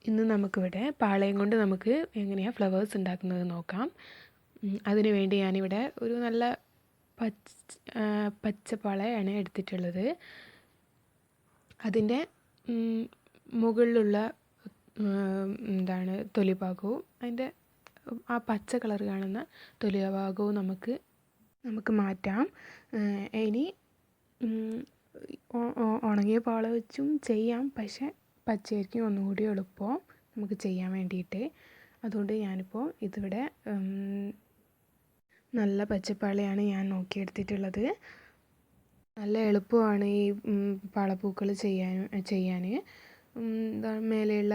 ഇന്ന് നമുക്കിവിടെ പാളയം കൊണ്ട് നമുക്ക് എങ്ങനെയാണ് ഫ്ലവേഴ്സ് ഉണ്ടാക്കുന്നത് നോക്കാം. അതിനു വേണ്ടി ഞാനിവിടെ ഒരു നല്ല പച്ച പാളയാണ് എടുത്തിട്ടുള്ളത്. അതിൻ്റെ മുകളിലുള്ള തൊലിഭാഗവും അതിൻ്റെ ആ പച്ച കളർ കാണുന്ന തൊലിഭാഗവും നമുക്ക് മാറ്റാം. ഇനി ഉണങ്ങിയ പാള വെച്ചും ചെയ്യാം, പക്ഷേ പച്ചയായിരിക്കും ഒന്നുകൂടി എളുപ്പം നമുക്ക് ചെയ്യാൻ വേണ്ടിയിട്ട്. അതുകൊണ്ട് ഞാനിപ്പോൾ ഇതിവിടെ നല്ല പച്ചപ്പാളയാണ് ഞാൻ നോക്കിയെടുത്തിട്ടുള്ളത്. നല്ല എളുപ്പമാണ് ഈ പാളപ്പൂക്കൾ ചെയ്യാൻ. മേലെയുള്ള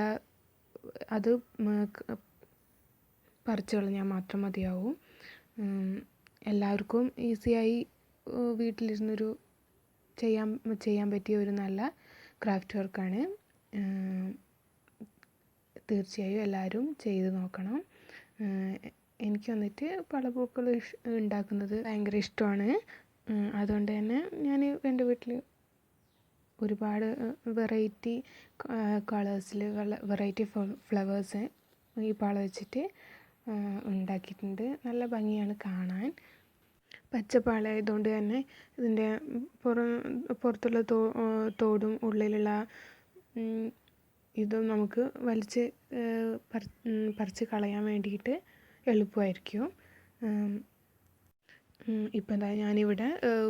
അത് പറിച്ചു കളഞ്ഞാൽ മാത്രം മതിയാവും. എല്ലാവർക്കും ഈസിയായി വീട്ടിലിരുന്നൊരു ചെയ്യാൻ പറ്റിയ ഒരു നല്ല ക്രാഫ്റ്റ് വർക്കാണ്. തീർച്ചയായും എല്ലാവരും ചെയ്ത് നോക്കണം. എനിക്ക് വന്നിട്ട് പാളപ്പൂക്കൾ ഉണ്ടാക്കുന്നത് ഭയങ്കര ഇഷ്ടമാണ്. അതുകൊണ്ട് തന്നെ ഞാൻ എൻ്റെ വീട്ടിൽ ഒരുപാട് വെറൈറ്റി കളേഴ്സിൽ വെറൈറ്റി ഫ്ലവേഴ്സ് ഈ പാള വെച്ചിട്ട് ഉണ്ടാക്കിയിട്ടുണ്ട്. നല്ല ഭംഗിയാണ് കാണാൻ. പച്ചപ്പാള ആയതുകൊണ്ട് തന്നെ ഇതിൻ്റെ പുറത്തുള്ള തോടും ഉള്ളിലുള്ള ഇതും നമുക്ക് വലിച്ച് പറിച്ച് കളയാൻ വേണ്ടിയിട്ട് എളുപ്പമായിരിക്കും. ഇപ്പം എന്താ ഞാനിവിടെ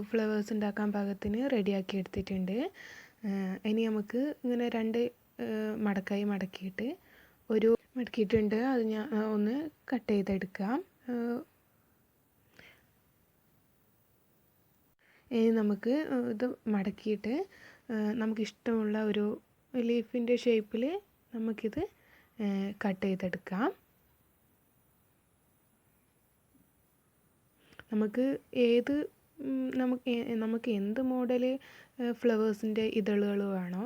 ഫ്ലവേഴ്സ് ഉണ്ടാക്കാൻ പാകത്തിന് റെഡിയാക്കി എടുത്തിട്ടുണ്ട്. ഇനി നമുക്ക് ഇങ്ങനെ രണ്ട് മടക്കായി മടക്കിയിട്ടുണ്ട്. അത് ഞാൻ ഒന്ന് കട്ട് ചെയ്തെടുക്കാം. ഇനി നമുക്ക് ഇത് മടക്കിയിട്ട് നമുക്കിഷ്ടമുള്ള ഒരു ലീഫിൻ്റെ ഷേപ്പിൽ നമുക്കിത് കട്ട് ചെയ്തെടുക്കാം. നമുക്ക് എന്ത് മോഡൽ ഫ്ലവേഴ്സിൻ്റെ ഇതളുകൾ വേണോ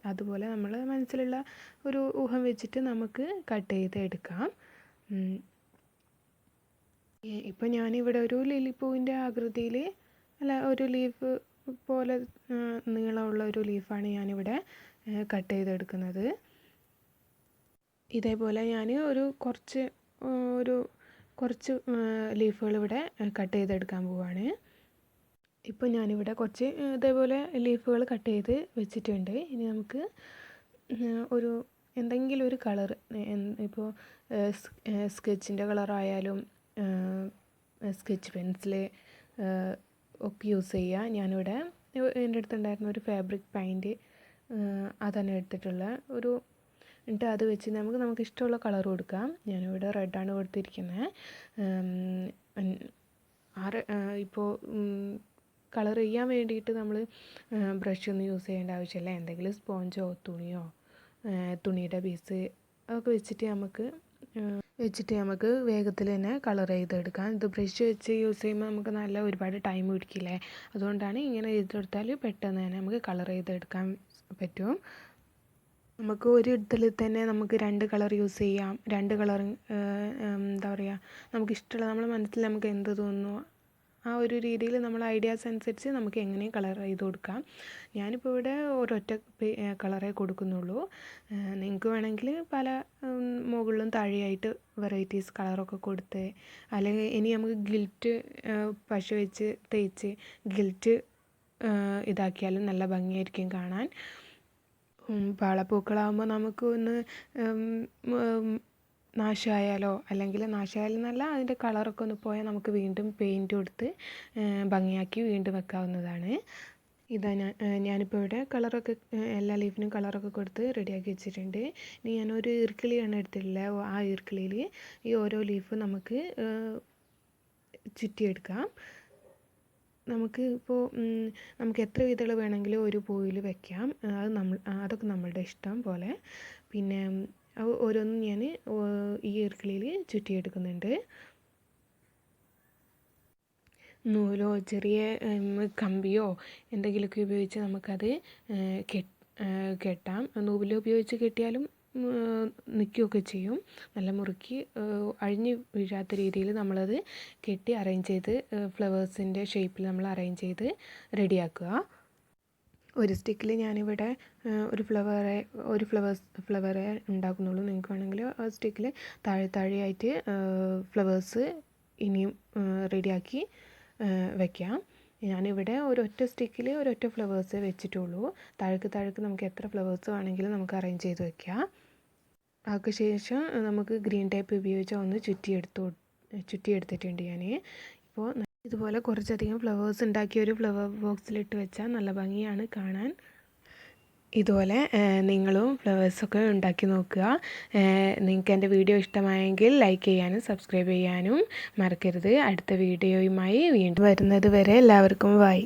അതുപോലെ നമ്മൾ മനസ്സിലുള്ള ഒരു ഊഹം വെച്ചിട്ട് നമുക്ക് കട്ട് ചെയ്ത് എടുക്കാം. ഇപ്പം ഞാനിവിടെ ഒരു ലില്ലിപ്പൂവിൻ്റെ ആകൃതിയിൽ ഒരു ലീഫ് പോലെ നീളമുള്ള ഒരു ലീഫാണ് ഞാനിവിടെ കട്ട് ചെയ്തെടുക്കുന്നത്. ഇതേപോലെ ഞാൻ കുറച്ച് ലീഫുകൾ ഇവിടെ കട്ട് ചെയ്തെടുക്കാൻ പോവാണ്. ഇപ്പോൾ ഞാനിവിടെ കുറച്ച് ഇതേപോലെ ലീഫുകൾ കട്ട് ചെയ്ത് വെച്ചിട്ടുണ്ട്. ഇനി നമുക്ക് എന്തെങ്കിലും ഒരു കളർ, ഇപ്പോൾ സ്കെച്ചിൻ്റെ കളറായാലും സ്കെച്ച് പെൻസിൽ ഒക്കെ യൂസ് ചെയ്യുക. ഞാനിവിടെ എൻ്റെ അടുത്തുണ്ടായിരുന്ന ഒരു ഫാബ്രിക് പെയിൻറ്റ് അതാണ് എടുത്തിട്ടുള്ള എന്നിട്ട് അത് വെച്ച് നമുക്ക് ഇഷ്ടമുള്ള കളർ കൊടുക്കാം. ഞാനിവിടെ റെഡാണ് കൊടുത്തിരിക്കുന്നത്. ഇപ്പോൾ കളർ ചെയ്യാൻ വേണ്ടിയിട്ട് നമ്മൾ ബ്രഷൊന്നും യൂസ് ചെയ്യേണ്ട ആവശ്യമില്ല. എന്തെങ്കിലും സ്പോഞ്ചോ തുണിയുടെ പീസ് അതൊക്കെ വെച്ചിട്ട് നമുക്ക് വേഗത്തിൽ തന്നെ കളർ ചെയ്തെടുക്കാം. ഇത് ബ്രഷ് വെച്ച് യൂസ് ചെയ്യുമ്പോൾ നമുക്ക് ഒരുപാട് ടൈം പിടിക്കില്ലേ. അതുകൊണ്ടാണ് ഇങ്ങനെ ചെയ്തെടുത്താൽ പെട്ടെന്ന് തന്നെ നമുക്ക് കളർ ചെയ്തെടുക്കാൻ പറ്റും. നമുക്ക് ഒരു ഇതിൽ തന്നെ നമുക്ക് 2 കളർ യൂസ് ചെയ്യാം. 2 കളർ നമുക്കിഷ്ടമുള്ള നമ്മുടെ മനസ്സിൽ നമുക്ക് എന്ത് തോന്നുന്നു ആ ഒരു രീതിയിൽ നമ്മൾ ഐഡിയാസ് അനുസരിച്ച് നമുക്ക് എങ്ങനെയും കളർ ചെയ്ത് കൊടുക്കാം. ഞാനിപ്പോൾ ഇവിടെ ഒരൊറ്റ കളറേ കൊടുക്കുന്നുള്ളൂ. നിങ്ങൾക്ക് വേണമെങ്കിൽ പല മുകളിലും താഴെയായിട്ട് വെറൈറ്റീസ് കളറൊക്കെ കൊടുത്ത്, അല്ലെങ്കിൽ ഇനി നമുക്ക് ഗിൽറ്റ് പശ വെച്ച് തേച്ച് ഗിൽറ്റ് ഇതാക്കിയാലും നല്ല ഭംഗിയായിരിക്കും കാണാൻ. പാളപ്പൂക്കളാകുമ്പോൾ നമുക്ക് ഒന്ന് നാശമായാലോ എന്നല്ല, അതിൻ്റെ കളറൊക്കെ ഒന്ന് പോയാൽ നമുക്ക് വീണ്ടും പെയിൻറ്റ് കൊടുത്ത് ഭംഗിയാക്കി വീണ്ടും വെക്കാവുന്നതാണ്. ഞാനിപ്പോൾ ഇവിടെ കളറൊക്കെ എല്ലാ ലീഫിനും കളറൊക്കെ കൊടുത്ത് റെഡിയാക്കി വെച്ചിട്ടുണ്ട്. ഇനി ഞാനൊരു ഈർക്കിളിയാണ് എടുത്തിട്ടുള്ളത്. ആ ഈർക്കിളിയിൽ ഈ ഓരോ ലീഫ് നമുക്ക് ചുറ്റിയെടുക്കാം. നമുക്ക് എത്ര ഇതൾ വേണമെങ്കിലും ഒരു പൂവിൽ വെക്കാം. അതൊക്കെ നമ്മളുടെ ഇഷ്ടം പോലെ. പിന്നെ ഓരോന്നും ഞാൻ ഈ ഈർക്കിളിയിൽ ചുറ്റിയെടുക്കുന്നുണ്ട്. നൂലോ ചെറിയ കമ്പിയോ എന്തെങ്കിലുമൊക്കെ ഉപയോഗിച്ച് നമുക്കത് കെട്ടാം. നൂല് ഉപയോഗിച്ച് കെട്ടിയാലും നിൽക്കുകയൊക്കെ ചെയ്യും. നല്ല മുറുക്കി അഴിഞ്ഞ് വീഴാത്ത രീതിയിൽ നമ്മളത് കെട്ടി അറേഞ്ച് ചെയ്ത് ഫ്ലവേഴ്സിൻ്റെ ഷേപ്പിൽ നമ്മൾ അറേഞ്ച് ചെയ്ത് റെഡിയാക്കുക. ഒരു സ്റ്റിക്കിൽ ഞാനിവിടെ ഒരു ഫ്ലവറേ ഉണ്ടാക്കുന്നുള്ളൂ. നിങ്ങൾക്ക് വേണമെങ്കിൽ ആ സ്റ്റിക്കിൽ താഴെയായിട്ട് ഫ്ലവേഴ്സ് ഇനിയും റെഡിയാക്കി വയ്ക്കാം. ഞാനിവിടെ ഒരൊറ്റ സ്റ്റിക്കിൽ ഒരൊറ്റ ഫ്ലവേഴ്സേ വെച്ചിട്ടുള്ളൂ. താഴേക്ക് നമുക്ക് എത്ര ഫ്ലവേഴ്സ് വേണമെങ്കിലും നമുക്ക് അറേഞ്ച് ചെയ്ത് വയ്ക്കാം. അതിന് ശേഷം നമുക്ക് ഗ്രീൻ ടേപ്പ് ഉപയോഗിച്ച് ഒന്ന് ചുറ്റിയെടുത്തിട്ടുണ്ട് ഞാൻ. ഇപ്പോൾ ഇതുപോലെ കുറച്ചധികം ഫ്ലവേഴ്സ് ഉണ്ടാക്കി ഒരു ഫ്ലവർ ബോക്സിലിട്ട് വെച്ചാൽ നല്ല ഭംഗിയാണ് കാണാൻ. ഇതുപോലെ നിങ്ങളും ഫ്ലവേഴ്സൊക്കെ ഉണ്ടാക്കി നോക്കുക. നിങ്ങൾക്ക് എൻ്റെ വീഡിയോ ഇഷ്ടമായെങ്കിൽ ലൈക്ക് ചെയ്യാനും സബ്സ്ക്രൈബ് ചെയ്യാനും മറക്കരുത്. അടുത്ത വീഡിയോയുമായി വീണ്ടും വരുന്നത് വരെ എല്ലാവർക്കും ബൈ.